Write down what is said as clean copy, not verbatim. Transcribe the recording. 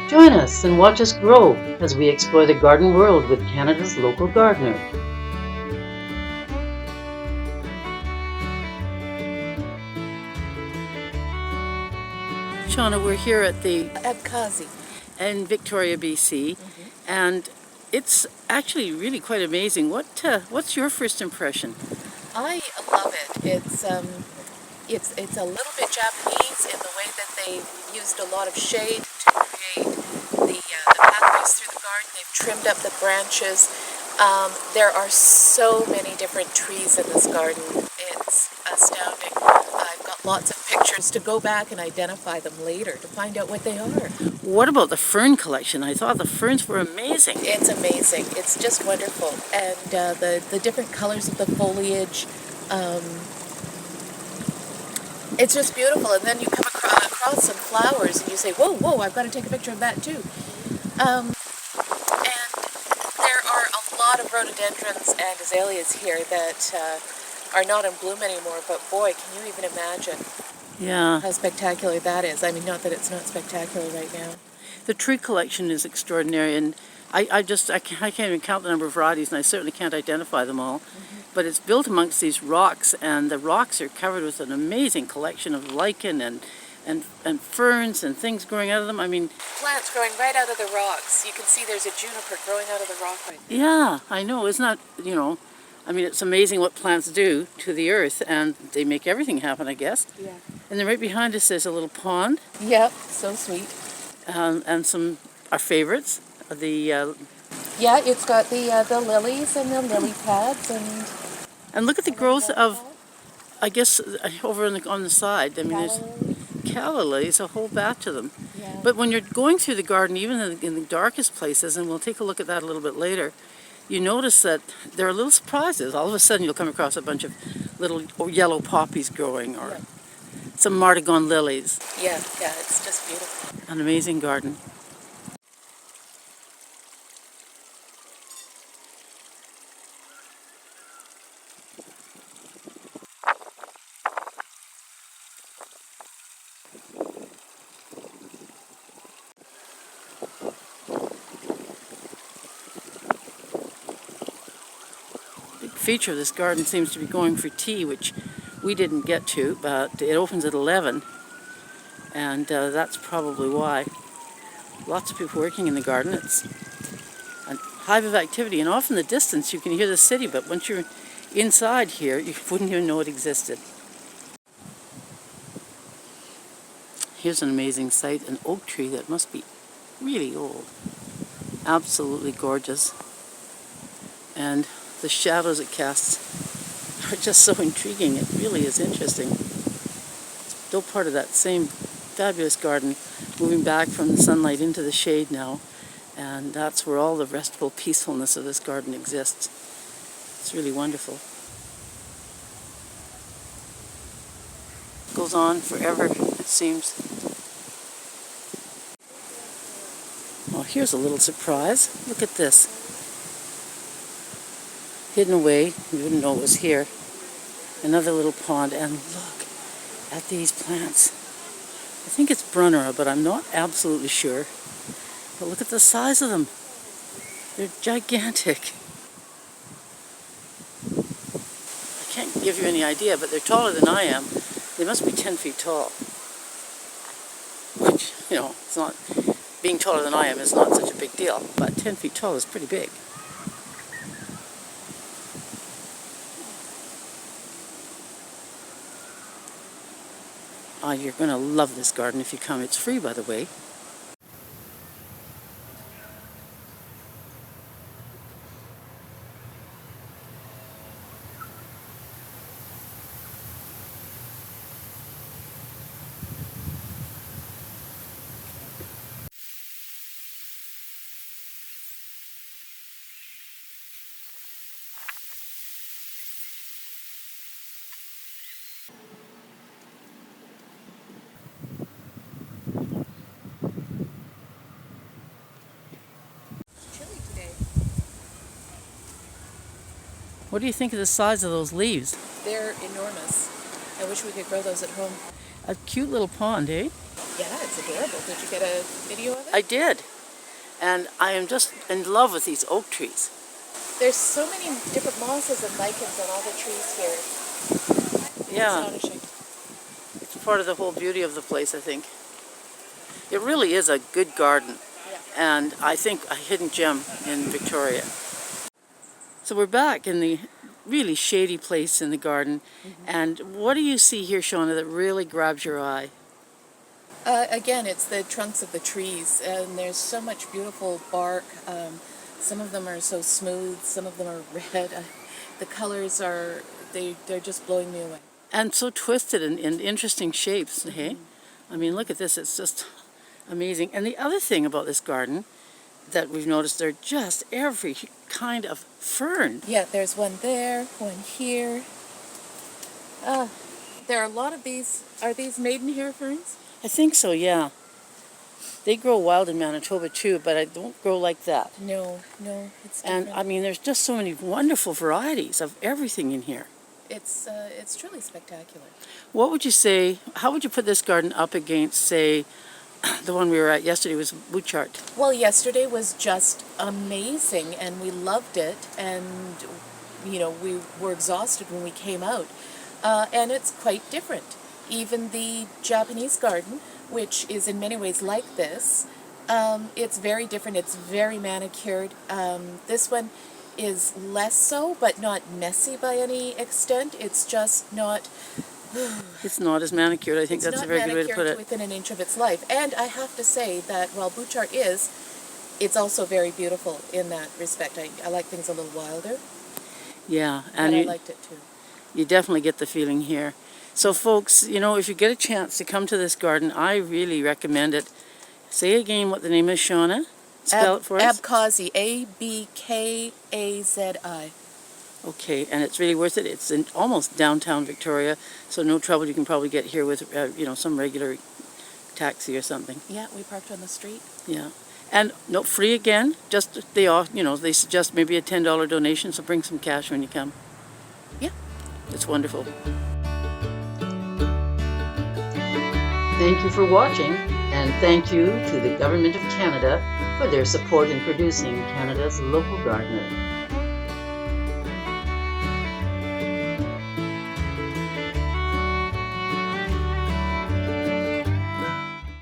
Join us and watch us grow as we explore the garden world with Canada's local gardener. Shauna, we're here at the Abkhazi in Victoria, BC, and it's actually really quite amazing. What's your first impression? I love it. It's a little bit Japanese in the way that they used a lot of shade to create the pathways through the garden. They've trimmed up the branches. There are so many different trees in this garden. It's astounding. I've got lots of pictures to go back and identify them later to find out what they are. What about the fern collection? I thought the ferns were amazing. It's amazing. It's just wonderful. And the different colors of the foliage, it's just beautiful. And then you come across some flowers and you say, whoa, whoa, I've got to take a picture of that too. And there are a lot of rhododendrons and azaleas here that are not in bloom anymore, but boy, can you even imagine how spectacular that is. I mean, not that it's not spectacular right now. The tree collection is extraordinary, and I can't even count the number of varieties, and I certainly can't identify them all. But it's built amongst these rocks, and the rocks are covered with an amazing collection of lichen and ferns and things growing out of them. I mean, plants growing right out of the rocks. You can see there's a juniper growing out of the rock right there. Yeah, I know. Isn't that, I mean, it's amazing what plants do to the earth, and they make everything happen, I guess. Yeah. And then right behind us there's a little pond. Yep, so sweet. And some our favorites, yeah, it's got the lilies and the lily pads and look at the growth of, I guess, over on the side. I mean, there's calla lilies, a whole batch of them. Yeah. But when you're going through the garden, even in the darkest places, and we'll take a look at that a little bit later, you notice that there are little surprises. All of a sudden you'll come across a bunch of little yellow poppies growing, or some martagon lilies. Yeah, it's just beautiful. An amazing garden. Feature of this garden seems to be going for tea, which we didn't get to, but it opens at 11, and that's probably why. Lots of people working in the garden. It's a hive of activity, and off in the distance you can hear the city, but once you're inside here you wouldn't even know it existed. Here's an amazing sight, an oak tree that must be really old. Absolutely gorgeous. And the shadows it casts are just so intriguing. It really is interesting. It's still part of that same fabulous garden, moving back from the sunlight into the shade now, and that's where all the restful peacefulness of this garden exists. It's really wonderful. It goes on forever, it seems. Oh, here's a little surprise. Look at this. Hidden away, you wouldn't know it was here. Another little pond, and look at these plants. I think it's Brunnera, but I'm not absolutely sure. But look at the size of them. They're gigantic. I can't give you any idea, but they're taller than I am. They must be 10 feet tall. Which, it's not, being taller than I am is not such a big deal, but 10 feet tall is pretty big. You're going to love this garden if you come. It's free, by the way. What do you think of the size of those leaves? They're enormous. I wish we could grow those at home. A cute little pond, eh? Yeah, That's adorable. Did you get a video of it? I did. And I am just in love with these oak trees. There's so many different mosses and lichens on all the trees here. Yeah, Astonishing. it's part of the whole beauty of the place, I think. It really is a good garden. Yeah. And I think a hidden gem in Victoria. So we're back in the really shady place in the garden. And what do you see here, Shauna, that really grabs your eye? Again, it's the trunks of the trees, and there's so much beautiful bark. Some of them are so smooth, some of them are red. The colors are, they're just blowing me away. And so twisted in interesting shapes, hey? I mean, look at this, it's just amazing. And the other thing about this garden that we've noticed, they're just every kind of fern. Yeah, there's one there, one here. There are a lot of these. Are these maidenhair ferns? I think so, yeah. They grow wild in Manitoba too, but I don't grow like that. No, it's different. And I mean, there's just so many wonderful varieties of everything in here. It's truly spectacular. What would you say, how would you put this garden up against, say, the one we were at yesterday was Butchart? Well, yesterday was just amazing, and we loved it, and, you know, we were exhausted when we came out. And it's quite different. Even the Japanese garden, which is in many ways like this, it's very different. It's very manicured. This one is less so, but not messy by any extent. It's just not... It's not as manicured. I think that's a very good way to put it. Within an inch of its life. And I have to say that while Butchart is, it's also very beautiful in that respect. I like things a little wilder. Yeah, And I liked it too. You definitely get the feeling here. So folks, you know, if you get a chance to come to this garden, I really recommend it. Say again what the name is, Shauna. Spell it for us. Abkhazi, Abkhazi. Okay, and it's really worth it. It's in almost downtown Victoria, so no trouble. You can probably get here with, you know, some regular taxi or something. Yeah, we parked on the street. Yeah, and no, free again. Just you know, they suggest maybe a $10 donation, so bring some cash when you come. Yeah, it's wonderful. Thank you for watching, and thank you to the Government of Canada for their support in producing Canada's Local Gardener.